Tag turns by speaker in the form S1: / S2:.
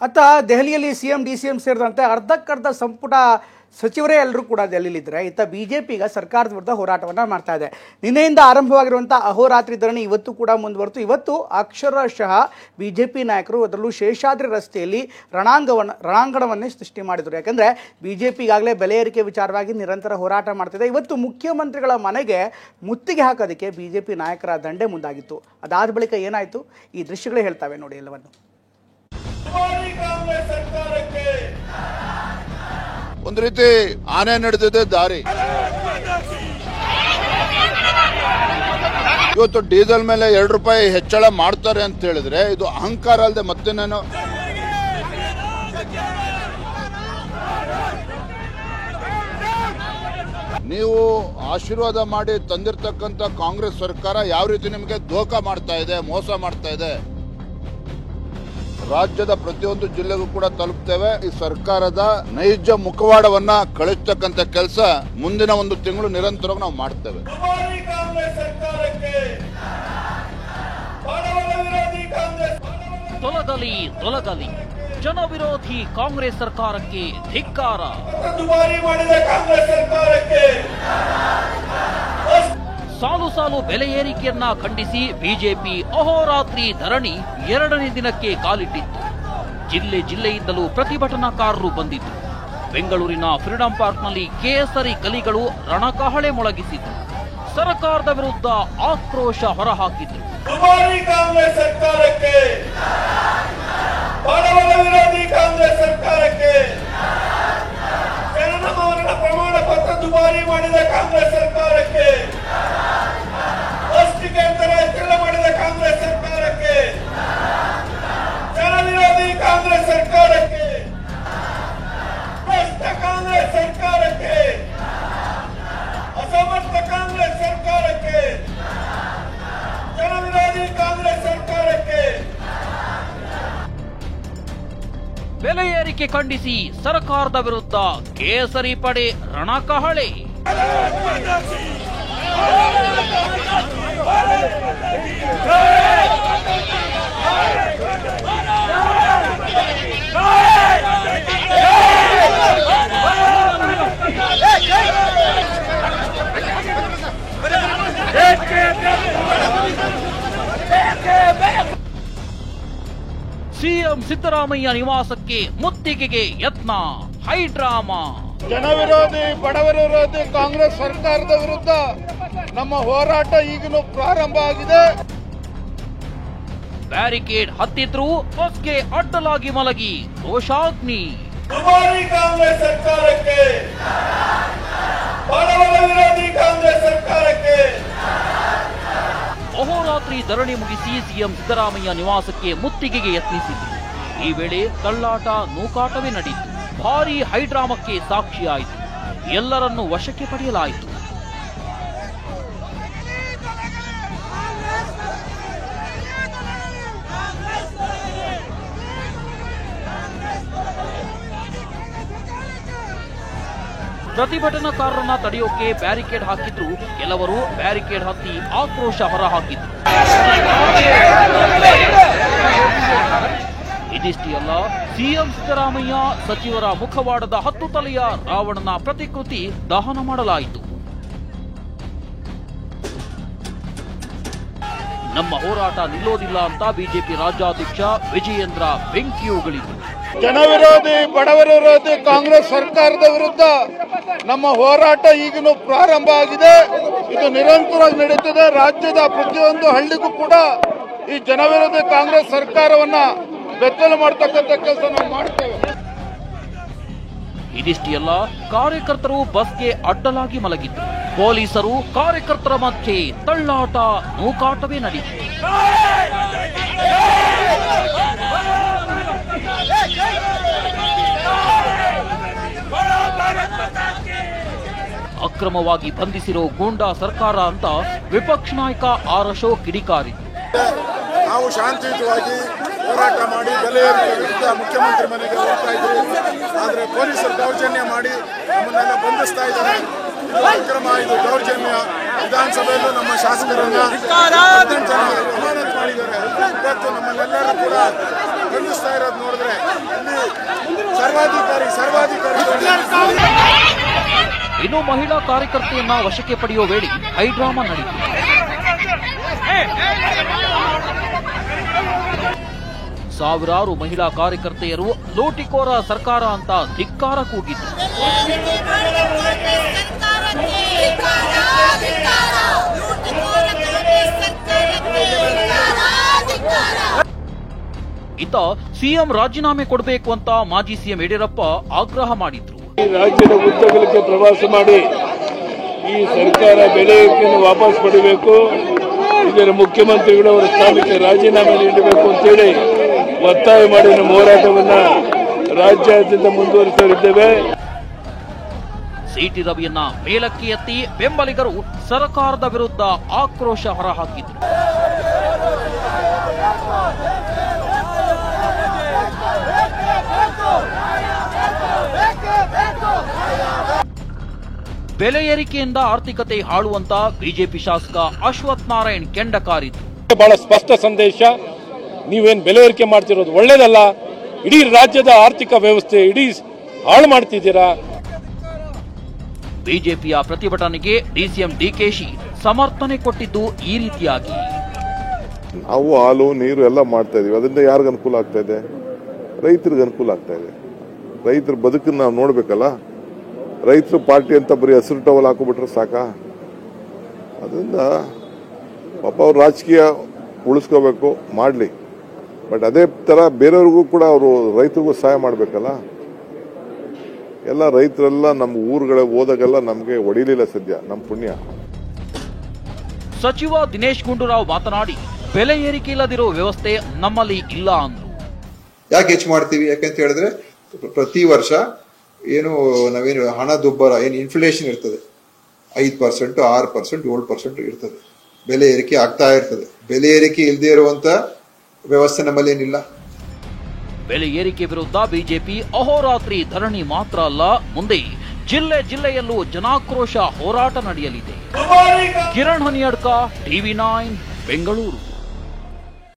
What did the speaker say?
S1: ಅತ್ತ ದೆಹಲಿಯಲ್ಲಿ CM DCM ಸೇರಿದಂತೆ ಅರ್ಧಕ್ಕರ್ಧ ಸಂಪುಟ ಸಚಿವರೇ ಎಲ್ಲರೂ ಕೂಡ ದೆಹಲಿಯಲ್ಲಿದ್ದರೆ ಇತ್ತ ಬಿಜೆಪಿ ಈಗ ಸರ್ಕಾರದ ವಿರುದ್ಧ ಹೋರಾಟವನ್ನು ಮಾಡ್ತಾ ಇದೆ. ನಿನ್ನೆಯಿಂದ ಆರಂಭವಾಗಿರುವಂಥ ಅಹೋರಾತ್ರಿ ಧರಣಿ ಇವತ್ತು ಕೂಡ ಮುಂದುವರೆತು. ಇವತ್ತು ಅಕ್ಷರಶಃ ಬಿಜೆಪಿ ನಾಯಕರು ಅದರಲ್ಲೂ ಶೇಷಾದ್ರಿ ರಸ್ತೆಯಲ್ಲಿ ರಣಾಂಗಣವನ್ನೇ ಸೃಷ್ಟಿ ಮಾಡಿದರು. ಯಾಕಂದರೆ ಬಿಜೆಪಿ ಈಗಾಗಲೇ ಬೆಲೆ ಏರಿಕೆ ವಿಚಾರವಾಗಿ ನಿರಂತರ ಹೋರಾಟ ಮಾಡ್ತಿದೆ. ಇವತ್ತು ಮುಖ್ಯಮಂತ್ರಿಗಳ ಮನೆಗೆ ಮುತ್ತಿಗೆ ಹಾಕೋದಕ್ಕೆ ಬಿಜೆಪಿ ನಾಯಕರ ದಂಡೆ ಮುಂದಾಗಿತ್ತು. ಅದಾದ ಬಳಿಕ ಏನಾಯಿತು ಈ ದೃಶ್ಯಗಳೇ ಹೇಳ್ತಾವೆ ನೋಡಿ ಎಲ್ಲವನ್ನು.
S2: ಒಂದು ರೀತಿ ಆನೆ ನಡೆದಿದೆ ದಾರಿ. ಇವತ್ತು ಡೀಸೆಲ್ ಮೇಲೆ 2 ರೂಪಾಯಿ ಹೆಚ್ಚಳ ಮಾಡ್ತಾರೆ ಅಂತ ಹೇಳಿದ್ರೆ ಇದು ಅಹಂಕಾರ ಅಲ್ಲದೆ ಮತ್ತೆ ನಾನು ನೀವು ಆಶೀರ್ವಾದ ಮಾಡಿ ತಂದಿರತಕ್ಕಂತ ಕಾಂಗ್ರೆಸ್ ಸರ್ಕಾರ ಯಾವ ರೀತಿ ನಿಮಗೆ ಧೋಖಾ ಮಾಡ್ತಾ ಇದೆ, ಮೋಸ ಮಾಡ್ತಾ ಇದೆ. ರಾಜ್ಯದ ಪ್ರತಿಯೊಂದು ಜಿಲ್ಲೆಗೂ ಕೂಡ ತಲುಪ್ತೇವೆ. ಈ ಸರ್ಕಾರದ ನೈಜ ಮುಖವಾಡವನ್ನ ಕಳಿಸ್ತಕ್ಕಂಥ ಕೆಲಸ ಮುಂದಿನ 1 ತಿಂಗಳು ನಿರಂತರವಾಗಿ ನಾವು ಮಾಡ್ತೇವೆ.
S3: ತೊಲಗಲಿ ಜನ ವಿರೋಧಿ ಕಾಂಗ್ರೆಸ್ ಸರ್ಕಾರಕ್ಕೆ ಧಿಕ್ಕಾರ. ಸಾಲು ಬೆಲೆ ಏರಿಕೆಯನ್ನ ಖಂಡಿಸಿ ಬಿಜೆಪಿ ಅಹೋರಾತ್ರಿ ಧರಣಿ 2ನೇ ದಿನಕ್ಕೆ ಕಾಲಿಟ್ಟಿತ್ತು. ಜಿಲ್ಲೆಯಿಂದಲೂ ಪ್ರತಿಭಟನಾಕಾರರು ಬಂದಿದ್ರು. ಬೆಂಗಳೂರಿನ ಫ್ರೀಡಂ ಪಾರ್ಕ್ನಲ್ಲಿ ಕೇಸರಿ ಕಲಿಗಳು ರಣಕಹಳೆ ಮೊಳಗಿಸಿದ್ರು. ಸರ್ಕಾರದ ವಿರುದ್ಧ ಆಕ್ರೋಶ ಹೊರಹಾಕಿದ್ರು.
S4: ಪ್ರಮಾಣ ಪತ್ರ ದುಬಾರಿ ಮಾಡಿದ ಕಾಂಗ್ರೆಸ್ ಸರ್ಕಾರಕ್ಕೆ, ಮಾಡಿದ ಕಾಂಗ್ರೆಸ್ ಸರ್ಕಾರಕ್ಕೆ, ಜನ ವಿರೋಧಿ ಕಾಂಗ್ರೆಸ್ ಸರ್ಕಾರಕ್ಕೆ, ಭ್ರಷ್ಟ ಕಾಂಗ್ರೆಸ್ ಸರ್ಕಾರಕ್ಕೆ, ಅಸಮರ್ಥ ಕಾಂಗ್ರೆಸ್ ಸರ್ಕಾರಕ್ಕೆ, ಜನ ವಿರೋಧಿ ಕಾಂಗ್ರೆಸ್ ಸರ್ಕಾರಕ್ಕೆ.
S3: ಬೆಲೆ ಏರಿಕೆ ಖಂಡಿಸಿ ಸರ್ಕಾರದ ವಿರುದ್ಧ ಕೇಸರಿ ಪಡೆ ರಣಕಹಳೆ. ಸಿಎಂ ಸಿದ್ದರಾಮಯ್ಯ ನಿವಾಸಕ್ಕೆ ಮುತ್ತಿಗೆಗೆ ಯತ್ನ, ಹೈಡ್ರಾಮಾ.
S2: ಜನ ವಿರೋಧಿ, ಬಡವರ ವಿರೋಧಿ ಕಾಂಗ್ರೆಸ್ ಸರ್ಕಾರದ ವಿರುದ್ಧ ನಮ್ಮ ಹೋರಾಟ ಈಗಲೂ ಪ್ರಾರಂಭ ಆಗಿದೆ.
S3: ಬ್ಯಾರಿಕೇಡ್ ಹತ್ತಿದ್ರು ಬಸ್ಗೆ ಅಡ್ಡಲಾಗಿ ಮಲಗಿ ರೋಷಾಗ್ನಿ.
S4: ಕಾಂಗ್ರೆಸ್ ಸರ್ಕಾರಕ್ಕೆ, ಬಡವರ ವಿರೋಧಿ ಕಾಂಗ್ರೆಸ್ ಸರ್ಕಾರಕ್ಕೆ.
S3: ಅಹೋರಾತ್ರಿ ಧರಣಿ ಮುಗಿಸಿ ಸಿಎಂ ಸಿದ್ದರಾಮಯ್ಯ ನಿವಾಸಕ್ಕೆ ಮುತ್ತಿಗೆಗೆ ಯತ್ನಿಸಿದ್ರು. ಈ ವೇಳೆ ತಳ್ಳಾಟ, ನೂಕಾಟವೇ ನಡೆಯಿತು. ಭಾರೀ ಹೈಡ್ರಾಮಕ್ಕೆ ಸಾಕ್ಷಿಯಾಯಿತು. ಎಲ್ಲರನ್ನೂ ವಶಕ್ಕೆ ಪಡೆಯಲಾಯಿತು. ಪ್ರತಿಭಟನಾಕಾರರನ್ನ ತಡೆಯೋಕೆ ಬ್ಯಾರಿಕೇಡ್ ಹಾಕಿದ್ರು. ಕೆಲವರು ಬ್ಯಾರಿಕೇಡ್ ಹತ್ತಿ ಆಕ್ರೋಶ ಹೊರಹಾಕಿದ್ರು. ಇದಿಷ್ಟೇ ಅಲ್ಲ, ಸಿಎಂ ಸಿದ್ದರಾಮಯ್ಯ ಸಚಿವರ ಮುಖವಾಡದ 10 ತಲೆಯ ರಾವಣನ ಪ್ರತಿಕೃತಿ ದಹನ ಮಾಡಲಾಯಿತು. ನಮ್ಮ ಹೋರಾಟ ನಿಲ್ಲೋದಿಲ್ಲ ಅಂತ ಬಿಜೆಪಿ ರಾಜ್ಯಾಧ್ಯಕ್ಷ ವಿಜಯೇಂದ್ರ ಬೆಂಕಿಯುಗಳಿದ್ರು.
S2: ಜನ ವಿರೋಧಿ, ಬಡವರ ವಿರೋಧಿ ಕಾಂಗ್ರೆಸ್ ಸರ್ಕಾರದ ವಿರುದ್ಧ ನಮ್ಮ ಹೋರಾಟ ಈಗಲೂ ಪ್ರಾರಂಭ ಆಗಿದೆ. ಇದು ನಿರಂತರವಾಗಿ ನಡೀತಿದೆ. ರಾಜ್ಯದ ಪ್ರತಿಯೊಂದು ಹಳ್ಳಿಗೂ ಕೂಡ ಈ ಜನ ವಿರೋಧಿ ಕಾಂಗ್ರೆಸ್ ಸರ್ಕಾರವನ್ನ ಬೆತ್ತಲು ಮಾಡತಕ್ಕಂಥ ಕೆಲಸ ನಾವು ಮಾಡ್ತೇವೆ.
S3: ಇದಿಷ್ಟೇ ಅಲ್ಲ, ಕಾರ್ಯಕರ್ತರು ಬಸ್ಗೆ ಅಡ್ಡಲಾಗಿ ಮಲಗಿದ್ರು. ಪೊಲೀಸರು ಕಾರ್ಯಕರ್ತರ ಮಧ್ಯೆ ತಳ್ಳಾಟ, ನೂಕಾಟವೇ ನಡೆಯಿತು. ಅಕ್ರಮವಾಗಿ ಬಂಧಿಸಿರೋ ಗೂಂಡಾ ಸರ್ಕಾರ ಅಂತ ವಿಪಕ್ಷ ನಾಯಕ ಆರ್ ಅಶೋಕ್ ಕಿಡಿಕಾರಿದ್ರು.
S2: ನಾವು ಶಾಂತಿಯುತವಾಗಿ ಹೋರಾಟ ಮಾಡಿ ಬೆಲೆ ಏರಿಕೆ ವಿರುದ್ಧ ಮುಖ್ಯಮಂತ್ರಿ ಮನೆಗೆ ಹೋಗ್ತಾ ಇದ್ರು. ಆದರೆ ಪೊಲೀಸರು ದೌರ್ಜನ್ಯ ಮಾಡಿ ನಮ್ಮನ್ನೆಲ್ಲ ಬಂಧಿಸ್ತಾ ಇದ್ದಾರೆ. ಇದು ಅಕ್ರಮ, ಇದು ದೌರ್ಜನ್ಯ. ವಿಧಾನಸಭೆಯಲ್ಲೂ ನಮ್ಮ ಶಾಸಕರನ್ನ 18 ಜನ ಅಮಾನತು ಮಾಡಿದ್ದಾರೆ. ಇವತ್ತು ನಮ್ಮನ್ನೆಲ್ಲರೂ ಕೂಡ ಬಂಧಿಸ್ತಾ ಇರೋದು ನೋಡಿದ್ರೆ
S3: ಇನ್ನು ಮಹಿಳಾ ಕಾರ್ಯಕರ್ತೆಯನ್ನ ವಶಕ್ಕೆ ಪಡೆಯುವ ವೇಳೆ ಹೈಡ್ರಾಮಾ ನಡೆಯಿತು. ಸಾವಿರಾರು ಮಹಿಳಾ ಕಾರ್ಯಕರ್ತೆಯರು ಲೂಟಿಕೋರ ಸರ್ಕಾರ ಅಂತ ಧಿಕ್ಕಾರ ಕೂಗಿದ್ರು. ಇತ್ತ ಸಿಎಂ ರಾಜೀನಾಮೆ ಕೊಡಬೇಕು ಅಂತ ಮಾಜಿ ಸಿಎಂ ಯಡಿಯೂರಪ್ಪ ಆಗ್ರಹ ಮಾಡಿದ್ರು.
S5: ರಾಜ್ಯದ ಉದ್ದಗಲಕ್ಕೆ ಪ್ರವಾಸ ಮಾಡಿ ಈ ಸರ್ಕಾರ ಬೆಲೆ ಏರಿಕೆಯನ್ನು ವಾಪಸ್ ಪಡೆಯಬೇಕು, ಇದರ ಮುಖ್ಯಮಂತ್ರಿಗಳು ಅವರ ಸ್ಥಾನಕ್ಕೆ ರಾಜೀನಾಮೆ ನೀಡಬೇಕು ಅಂತೇಳಿ ಒತ್ತಾಯ ಮಾಡಿ ನಮ್ಮ ಹೋರಾಟವನ್ನ ರಾಜ್ಯಾದ್ಯಂತ ಮುಂದುವರಿಸುತ್ತಿದ್ದೇವೆ.
S3: ಸಿಟಿ ರವಿಯನ್ನ ಮೇಲಕ್ಕೆ ಎತ್ತಿ ಬೆಂಬಲಿಗರು ಸರ್ಕಾರದ ವಿರುದ್ಧ ಆಕ್ರೋಶ ಹೊರಹಾಕಿದ್ರು. ಬೆಲೆ ಏರಿಕೆಯಿಂದ ಆರ್ಥಿಕತೆ ಹಾಳುವಂತ ಬಿಜೆಪಿ ಶಾಸಕ ಅಶ್ವಥ್ ನಾರಾಯಣ್ ಕೆಂಡ ಕಾರಿದ್ರು.
S5: ಬಹಳ ಸ್ಪಷ್ಟ ಸಂದೇಶ, ನೀವೇನ್ ಬೆಲೆ ಏರಿಕೆ ಮಾಡ್ತಿರೋದು ಒಳ್ಳೇದಲ್ಲ, ಇಡೀ ರಾಜ್ಯದ ಆರ್ಥಿಕ ವ್ಯವಸ್ಥೆ ಇಡೀ ಹಾಳು ಮಾಡ್ತಿದ್ದೀರಾ.
S3: ಬಿಜೆಪಿಯ ಪ್ರತಿಭಟನೆಗೆ ಡಿಸಿಎಂ ಡಿಕೆಶಿ ಸಮರ್ಥನೆ ಕೊಟ್ಟಿದ್ದು ಈ ರೀತಿಯಾಗಿ.
S6: ನಾವು ಹಾಲು ನೀರು ಎಲ್ಲ ಮಾಡ್ತಾ ಇದೀವಿ, ಅದರಿಂದ ಯಾರಿಗ ಅನುಕೂಲ ಆಗ್ತಾ ಇದೆ? ರೈತರಿಗೆ ಅನುಕೂಲ ಆಗ್ತಾ ಇದೆ. ರೈತರ ಬದುಕನ್ನು ನಾವು ನೋಡ್ಬೇಕಲ್ಲ. ರೈತರು ಪಾರ್ಟಿ ಅಂತ ಬರೀ ಹಸಿರು ಟವಲ್ ಹಾಕೋಬಿಟ್ರೆ ಸಾಕ? ಅದರಿಂದ ಪಾಪ ಅವ್ರು ರಾಜಕೀಯ ಉಳಿಸ್ಕೋಬೇಕು, ಮಾಡಲಿ. ಬಟ್ ಅದೇ ಥರ ಬೇರೆಯವ್ರಿಗೂ ಕೂಡ ಅವರು ರೈತರಿಗೂ ಸಹಾಯ ಮಾಡಬೇಕಲ್ಲ. ಎಲ್ಲ ರೈತರೆಲ್ಲ ನಮ್ಮ ಊರುಗಳಿಗೆ ಹೋದಾಗೆಲ್ಲ ನಮಗೆ ಹೊಡಿಲಿಲ್ಲ ಸದ್ಯ, ನಮ್ಮ ಪುಣ್ಯ.
S3: ಸಚಿವ ದಿನೇಶ್ ಗುಂಡೂರಾವ್ ಮಾತನಾಡಿ, ಬೆಲೆ ಏರಿಕೆ ಇಲ್ಲದಿರೋ ವ್ಯವಸ್ಥೆ ನಮ್ಮಲ್ಲಿ ಇಲ್ಲ ಅಂದ್ರು.
S7: ಯಾಕೆ ಹೆಚ್ಚು ಮಾಡ್ತೀವಿ? ಯಾಕಂತ ಹೇಳಿದ್ರೆ ಪ್ರತಿ ವರ್ಷ ಏನು ನಾವೇನು ಹಣದುಬ್ಬರ ಏನು ಇನ್ಫ್ಲೇಷನ್ ಇರ್ತದೆ, 5%, 6%, 7% ಇರ್ತದೆ. ಬೆಲೆ ಏರಿಕೆ ಆಗ್ತಾ ಇರ್ತದೆ. ಬೆಲೆ ಏರಿಕೆ ಇಲ್ಲದೆ ಇರುವಂತ ವ್ಯವಸ್ಥೆ ನಮ್ಮಲ್ಲಿ ಏನಿಲ್ಲ.
S3: ಬೆಲೆ ಏರಿಕೆ ವಿರುದ್ಧ ಬಿಜೆಪಿ ಅಹೋರಾತ್ರಿ ಧರಣಿ ಮಾತ್ರ ಅಲ್ಲ, ಮುಂದೆ ಜಿಲ್ಲೆಯಲ್ಲೂ ಜನಾಕ್ರೋಶ ಹೋರಾಟ ನಡೆಯಲಿದೆ. ಕಿರಣ್ ಹನಿಯಡ್ಕ, TV9 ಬೆಂಗಳೂರು.